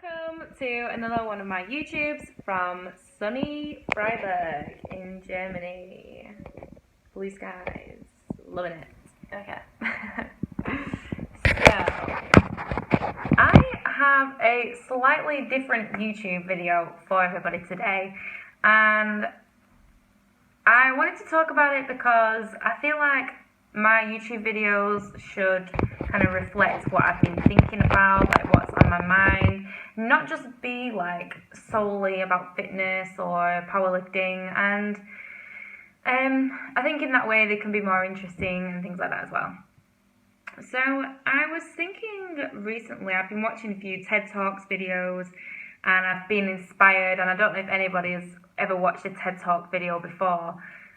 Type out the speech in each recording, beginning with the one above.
Welcome to another one of my YouTubes from sunny Freiburg in Germany. Blue skies, loving it. Okay. So, I have a slightly different YouTube video for everybody today, and I wanted to talk about it because I feel like my YouTube videos should kind of reflect what I've been thinking about, like what's on my mind, not just be like solely about fitness or powerlifting, and I think in that way they can be more interesting and things like that as well. So I was thinking recently, I've been watching a few TED Talks videos and I've been inspired, and I don't know if anybody has ever watched a TED Talk video before.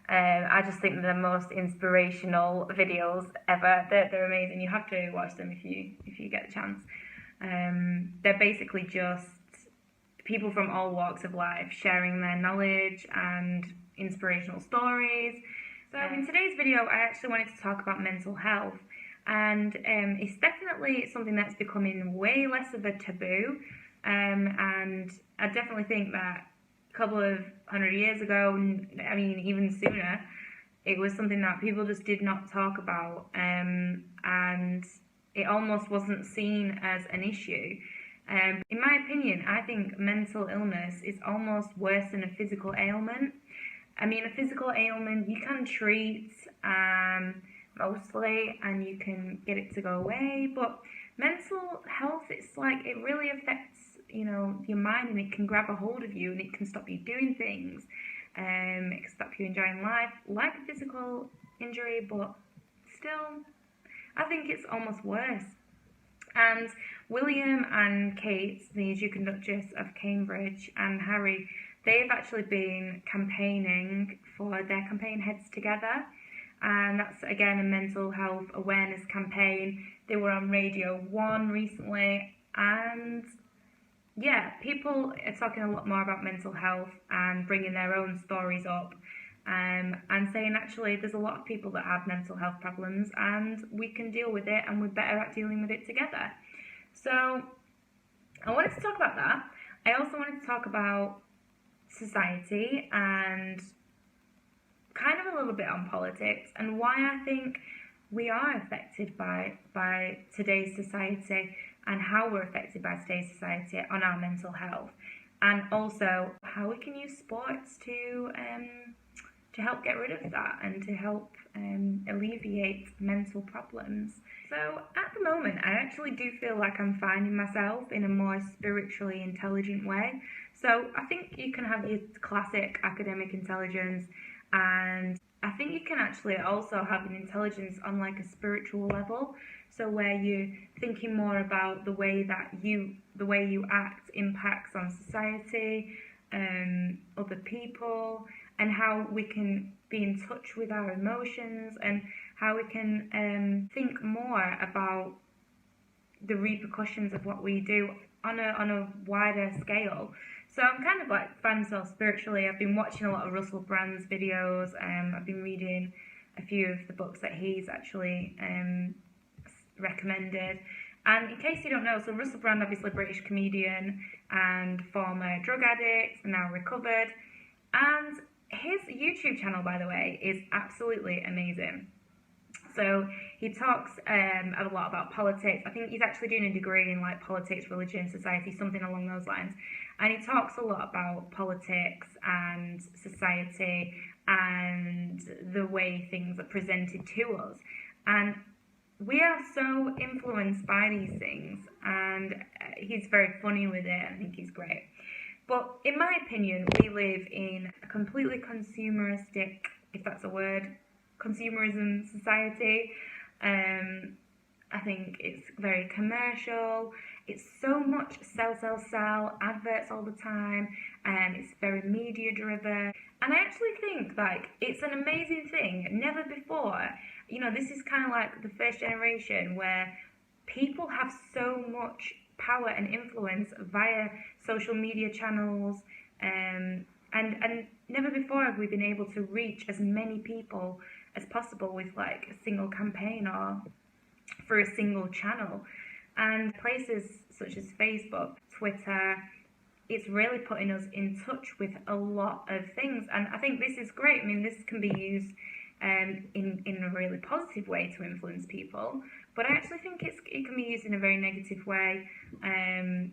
I just think they're the most inspirational videos ever. They're amazing. You have to watch them if you get the chance. They're basically just people from all walks of life sharing their knowledge and inspirational stories. So in today's video, I actually wanted to talk about mental health, and it's definitely something that's becoming way less of a taboo. And I definitely think that a couple of 100 years ago, I mean even sooner, it was something that people just did not talk about, and it almost wasn't seen as an issue. In my opinion, I think mental illness is almost worse than a physical ailment. I mean, a physical ailment you can treat mostly and you can get it to go away, but mental health, it's like it really affects your mind, and it can grab a hold of you and it can stop you doing things. It can stop you enjoying life like a physical injury, but still I think it's almost worse. And William and Kate, the Duke and Duchess of Cambridge, and Harry, they've actually been campaigning for their campaign Heads Together, and that's again a mental health awareness campaign. They were on Radio 1 recently, and yeah, people are talking a lot more about mental health and bringing their own stories up, and saying actually there's a lot of people that have mental health problems and we can deal with it, and we're better at dealing with it together. So I wanted to talk about that. I also wanted to talk about society and kind of a little bit on politics and why I think we are affected by today's society, and how we're affected by today's society on our mental health, and also how we can use sports to help get rid of that and to help alleviate mental problems. So at the moment, I actually do feel like I'm finding myself in a more spiritually intelligent way. So I think you can have your classic academic intelligence, and I think you can actually also have an intelligence on like a spiritual level. So where you're thinking more about the way you act impacts on society, other people, and how we can be in touch with our emotions, and how we can think more about the repercussions of what we do on a wider scale. So I'm kind of like finding myself spiritually. I've been watching a lot of Russell Brand's videos. I've been reading a few of the books that he's actually recommended. And in case you don't know, so Russell Brand, obviously a British comedian and former drug addict, now recovered. And his YouTube channel, by the way, is absolutely amazing. So he talks a lot about politics. I think he's actually doing a degree in like politics, religion, society, something along those lines. And he talks a lot about politics and society and the way things are presented to us. And we are so influenced by these things, and he's very funny with it. I think he's great. But in my opinion, we live in a completely consumeristic, if that's a word, consumerism society. I think it's very commercial. It's so much sell, adverts all the time, and it's very media driven. And I actually think like it's an amazing thing. Never before, this is kind of like the first generation where people have so much power and influence via social media channels, and never before have we been able to reach as many people as possible with like a single campaign or for a single channel. And places such as Facebook, Twitter, it's really putting us in touch with a lot of things. And I think this is great. I mean, this can be used in a really positive way to influence people, but I actually think it can be used in a very negative way. And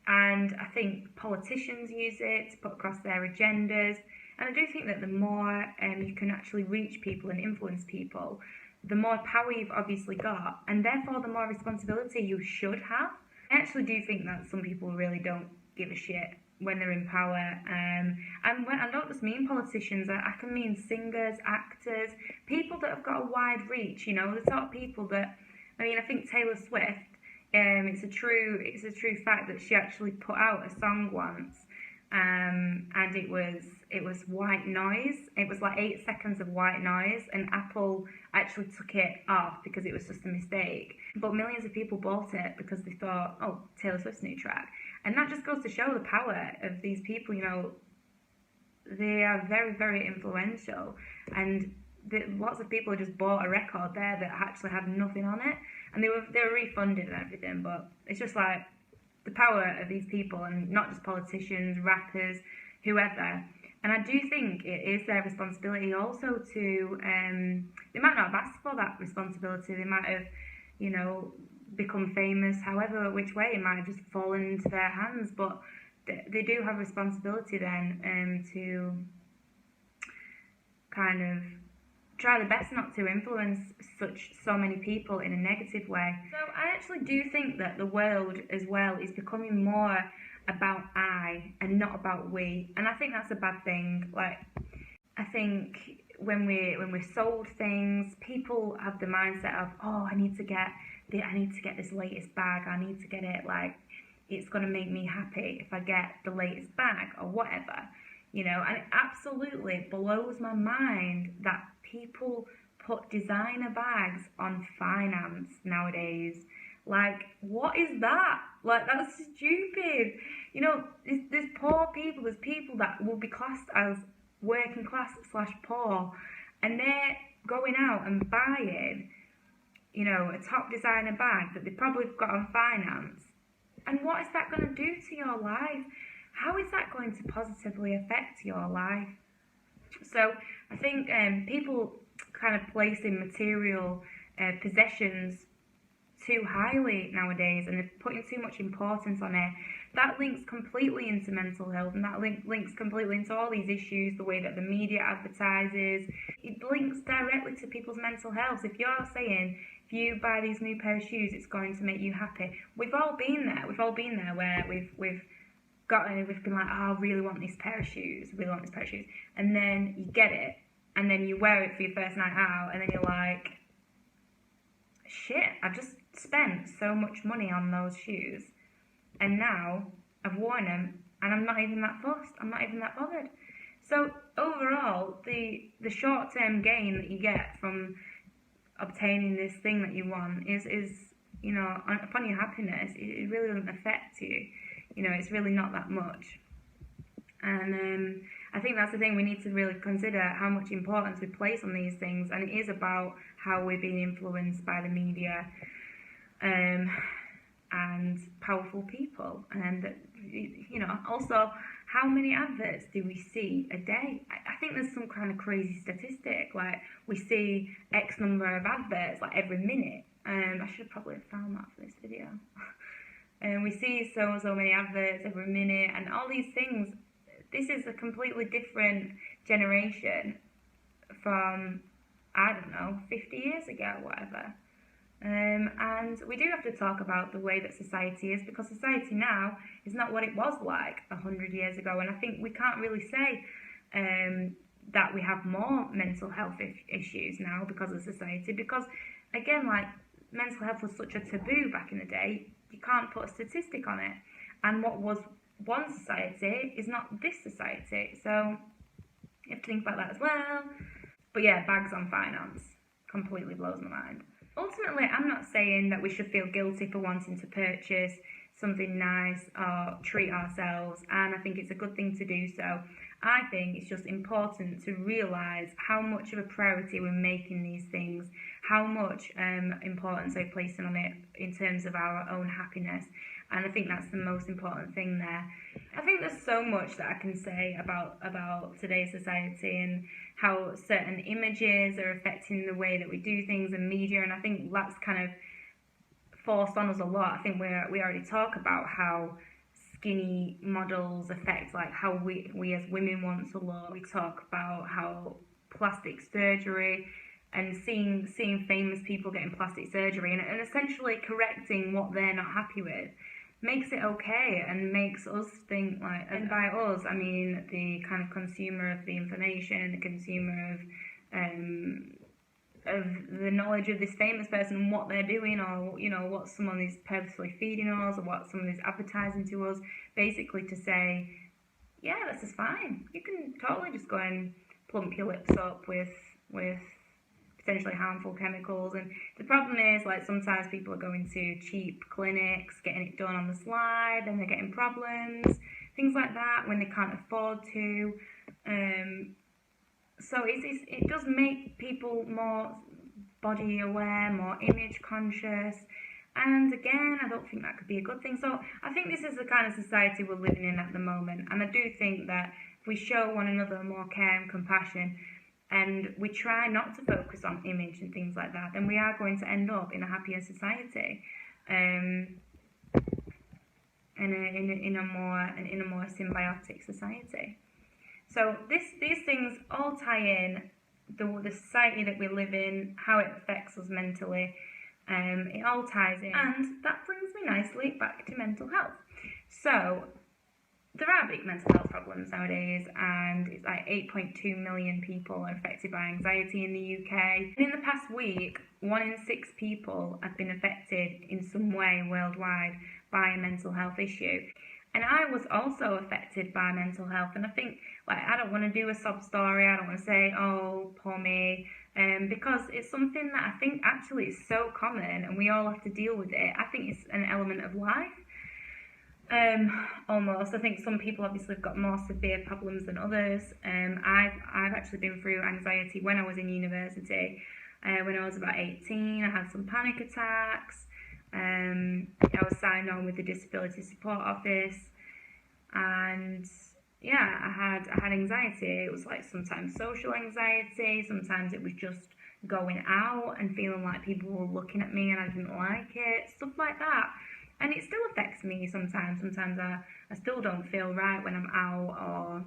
I think politicians use it to put across their agendas. And I do think that the more you can actually reach people and influence people, the more power you've obviously got, and therefore the more responsibility you should have. I actually do think that some people really don't give a shit when they're in power. And when, I don't just mean politicians, I can mean singers, actors, people that have got a wide reach, you know, the sort of people that, I mean, I think Taylor Swift, it's a true fact that she actually put out a song once, and it was white noise. It was like 8 seconds of white noise, and Apple actually took it off because it was just a mistake. But millions of people bought it because they thought, oh, Taylor Swift's new track. And that just goes to show the power of these people. You know, they are very, very influential, and lots of people just bought a record there that actually had nothing on it, and they were refunded and everything. But it's just like the power of these people, and not just politicians, rappers, whoever. And I do think it is their responsibility also to, they might not have asked for that responsibility, they might have, you know, become famous, however, which way, it might have just fallen into their hands, but they do have responsibility then to kind of try the best not to influence so many people in a negative way. So I actually do think that the world as well is becoming more about I and not about we, and I think that's a bad thing. Like, I think when we're sold things, people have the mindset of, oh, I need to get this latest bag, I need to get it, like, it's going to make me happy if I get the latest bag or whatever, you know. And it absolutely blows my mind that people put designer bags on finance nowadays. Like, what is that? Like, that's stupid. You know, there's poor people, there's people that will be classed as working class / poor, and they're going out and buying, you know, a top designer bag that they probably got on finance. And what is that going to do to your life? How is that going to positively affect your life? So I think people kind of placing material possessions too highly nowadays, and they're putting too much importance on it. That links completely into mental health, and that links completely into all these issues, the way that the media advertises. It links directly to people's mental health. If you're saying, if you buy these new pair of shoes, it's going to make you happy. We've all been there. We've all been there where we've been like, oh, I really want this pair of shoes, and then you get it, and then you wear it for your first night out, and then you're like, shit, I've just spent so much money on those shoes, and now I've worn them, and I'm not even that fussed, I'm not even that bothered. So overall, the short-term gain that you get from obtaining this thing that you want is you know, upon your happiness, it really doesn't affect you. You know, it's really not that much. And I think that's the thing, we need to really consider how much importance we place on these things, and it is about how we're being influenced by the media and powerful people. And, you know, also, how many adverts do we see a day? I think there's some kind of crazy statistic, like we see X number of adverts like every minute. I should probably have found that for this video. And we see so many adverts every minute, and all these things. This is a completely different generation from, I don't know, 50 years ago, whatever. And we do have to talk about the way that society is, because society now is not what it was like 100 years ago. And I think we can't really say that we have more mental health issues now because of society, because, again, like, mental health was such a taboo back in the day. You can't put a statistic on it. And what was one society is not this society. So you have to think about that as well. But yeah, bags on finance completely blows my mind. Ultimately, I'm not saying that we should feel guilty for wanting to purchase something nice or treat ourselves, and I think it's a good thing to do so. I think it's just important to realise how much of a priority we're making these things, how much importance they're placing on it in terms of our own happiness. And I think that's the most important thing there. I think there's so much that I can say about today's society and how certain images are affecting the way that we do things in media, and I think that's kind of forced on us a lot. I think we already talk about how skinny models affect like how we as women want to look. We talk about how plastic surgery and seeing famous people getting plastic surgery and essentially correcting what they're not happy with makes it okay and makes us think like, and by us I mean the kind of consumer of the information, the consumer of the knowledge of this famous person and what they're doing, or you know what someone is purposely feeding us or what someone is advertising to us, basically to say, yeah, this is fine, you can totally just go and plump your lips up with potentially harmful chemicals. And the problem is, like, sometimes people are going to cheap clinics, getting it done on the slide, and they're getting problems, things like that, when they can't afford to. So it does make people more body aware, more image conscious, and again, I don't think that could be a good thing. So I think this is the kind of society we're living in at the moment, and I do think that if we show one another more care and compassion, and we try not to focus on image and things like that, then we are going to end up in a happier society, and in a more symbiotic society. So these things all tie in, the society that we live in, how it affects us mentally, it all ties in. And that brings me nicely back to mental health. So there are big mental health problems nowadays, and it's like 8.2 million people are affected by anxiety in the UK. And in the past week, 1 in 6 people have been affected in some way worldwide by a mental health issue. And I was also affected by mental health, and I think, like, I don't want to do a sob story, I don't want to say, oh, poor me, because it's something that I think actually is so common and we all have to deal with it. I think it's an element of life. Almost. I think some people obviously have got more severe problems than others. I've actually been through anxiety when I was in university. When I was about 18, I had some panic attacks. I was signed on with the Disability Support Office, and yeah, I had anxiety. It was like sometimes social anxiety, sometimes it was just going out and feeling like people were looking at me and I didn't like it, stuff like that. And it still affects me sometimes. Sometimes I still don't feel right when I'm out, or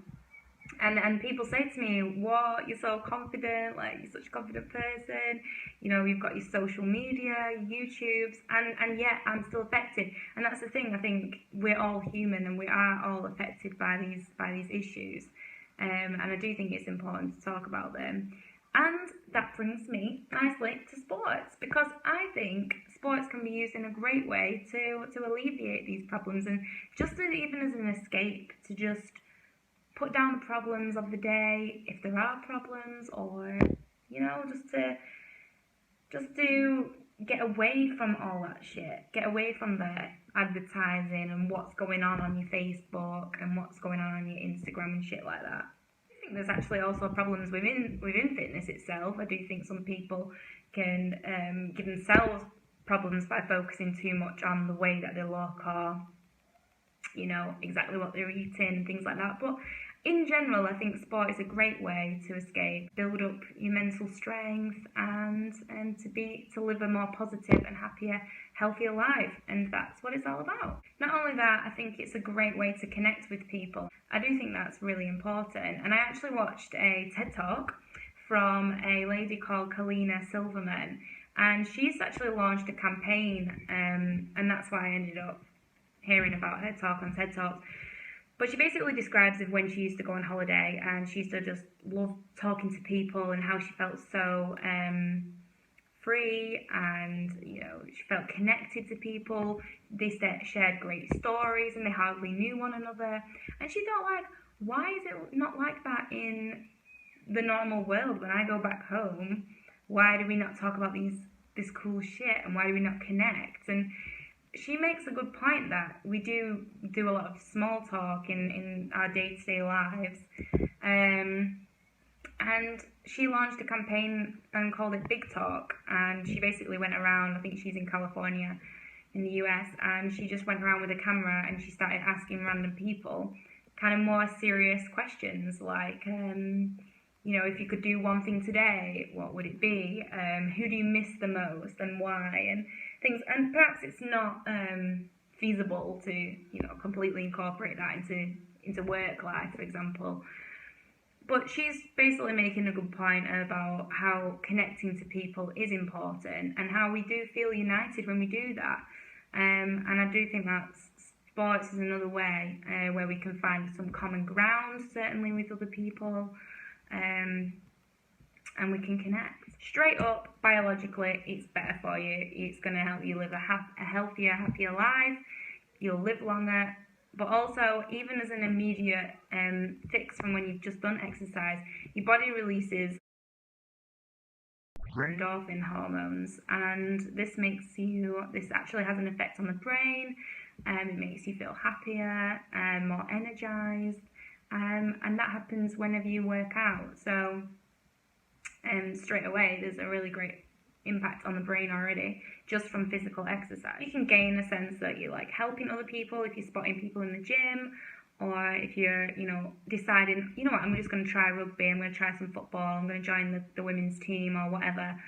and people say to me, what, you're so confident, like, you're such a confident person, you know, you've got your social media, your YouTubes, and yet I'm still affected. And that's the thing, I think we're all human and we are all affected by these issues. And I do think it's important to talk about them. And that brings me nicely to sports, because I think sports can be used in a great way to alleviate these problems, and just even as an escape, to just put down the problems of the day, if there are problems, or, you know, just to get away from all that shit, get away from the advertising and what's going on your Facebook and what's going on your Instagram and shit like that. I think there's actually also problems within fitness itself. I do think some people can give themselves problems by focusing too much on the way that they look, or, you know, exactly what they're eating and things like that. But in general, I think sport is a great way to escape, build up your mental strength, and to live a more positive and happier, healthier life. And that's what it's all about. Not only that, I think it's a great way to connect with people. I do think that's really important. And I actually watched a TED Talk from a lady called Kalina Silverman, and she's actually launched a campaign, and that's why I ended up hearing about her talk on TED Talks. But she basically describes it when she used to go on holiday, and she used to just love talking to people and how she felt so free, and, you know, she felt connected to people. They shared great stories and they hardly knew one another. And she thought, like, why is it not like that in the normal world? When I go back home, why do we not talk about this cool shit, and why do we not connect? And she makes a good point that we do a lot of small talk in our day-to-day lives, and And she launched a campaign and called it Big Talk, and she basically went around, I think she's in California in the US, and she just went around with a camera and she started asking random people kind of more serious questions like, you know, if you could do one thing today, what would it be? Who do you miss the most and why? And things, and perhaps it's not feasible to, you know, completely incorporate that into work life, for example. But she's basically making a good point about how connecting to people is important and how we do feel united when we do that. And I do think that sports is another way where we can find some common ground, certainly with other people, and we can connect. Straight up, biologically, it's better for you. It's going to help you live a healthier, happier life. You'll live longer. But also, even as an immediate fix from when you've just done exercise, your body releases endorphin hormones, and this actually has an effect on the brain, it makes you feel happier and more energized, and that happens whenever you work out. So straight away, there's a really great impact on the brain already just from physical exercise. You can gain a sense that you're like helping other people if you're spotting people in the gym, or if you're, you know, deciding, you know what, I'm just going to try rugby, I'm going to try some football, I'm going to join the women's team or whatever.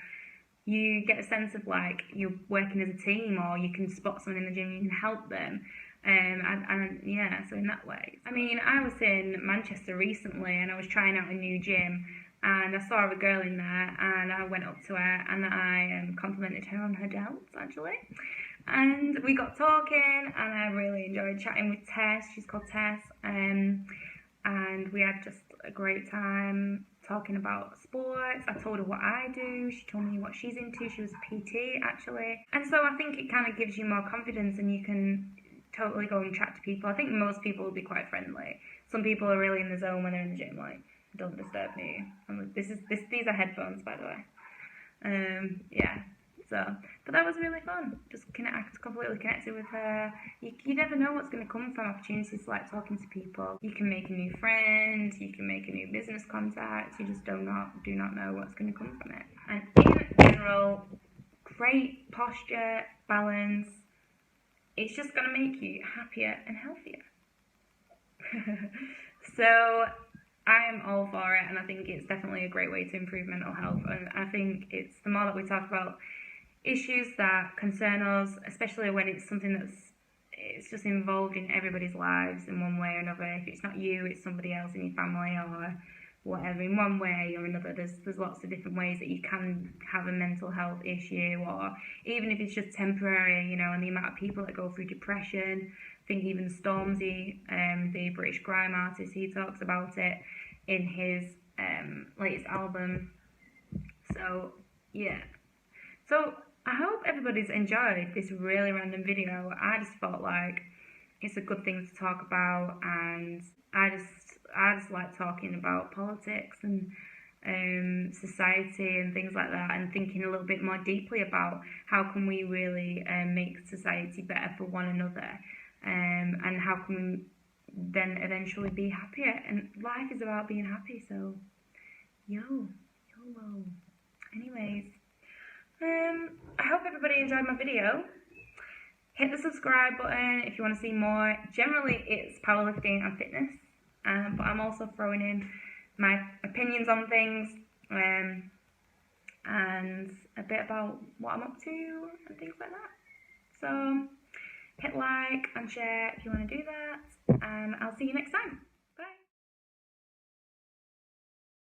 You get a sense of like you're working as a team, or you can spot someone in the gym and you can help them. And yeah, so in that way. I mean, I was in Manchester recently and I was trying out a new gym, and I saw a girl in there and I went up to her and I complimented her on her delts actually. And we got talking and I really enjoyed chatting with Tess. She's called Tess. And we had just a great time talking about sports. I told her what I do. She told me what she's into. She was a PT actually. And so I think it kind of gives you more confidence and you can totally go and chat to people. I think most people will be quite friendly. Some people are really in the zone when they're in the gym, like, don't disturb me. These are headphones, by the way. Yeah. So, but that was really fun. Just completely connected with her. You never know what's going to come from opportunities like talking to people. You can make a new friend. You can make a new business contact. You just do not know what's going to come from it. And in general, great posture, balance. It's just going to make you happier and healthier. So I am all for it, and I think it's definitely a great way to improve mental health. And I think it's the more that we talk about issues that concern us, especially when it's something it's just involved in everybody's lives in one way or another. If it's not you, it's somebody else in your family or whatever, in one way or another. There's lots of different ways that you can have a mental health issue, or even if it's just temporary, you know, and the amount of people that go through depression. I think even Stormzy, the British grime artist, he talks about it in his latest album. So, yeah. So, I hope everybody's enjoyed this really random video. I just felt like it's a good thing to talk about, and I just like talking about politics and society and things like that, and thinking a little bit more deeply about how can we really make society better for one another, and how can we then eventually be happier. And life is about being happy, so YOLO. Anyways, I hope everybody enjoyed my video. Hit the subscribe button if you want to see more. Generally, it's powerlifting and fitness, but I'm also throwing in my opinions on things, and a bit about what I'm up to and things like that. So, hit like and share if you want to do that, and I'll see you next time.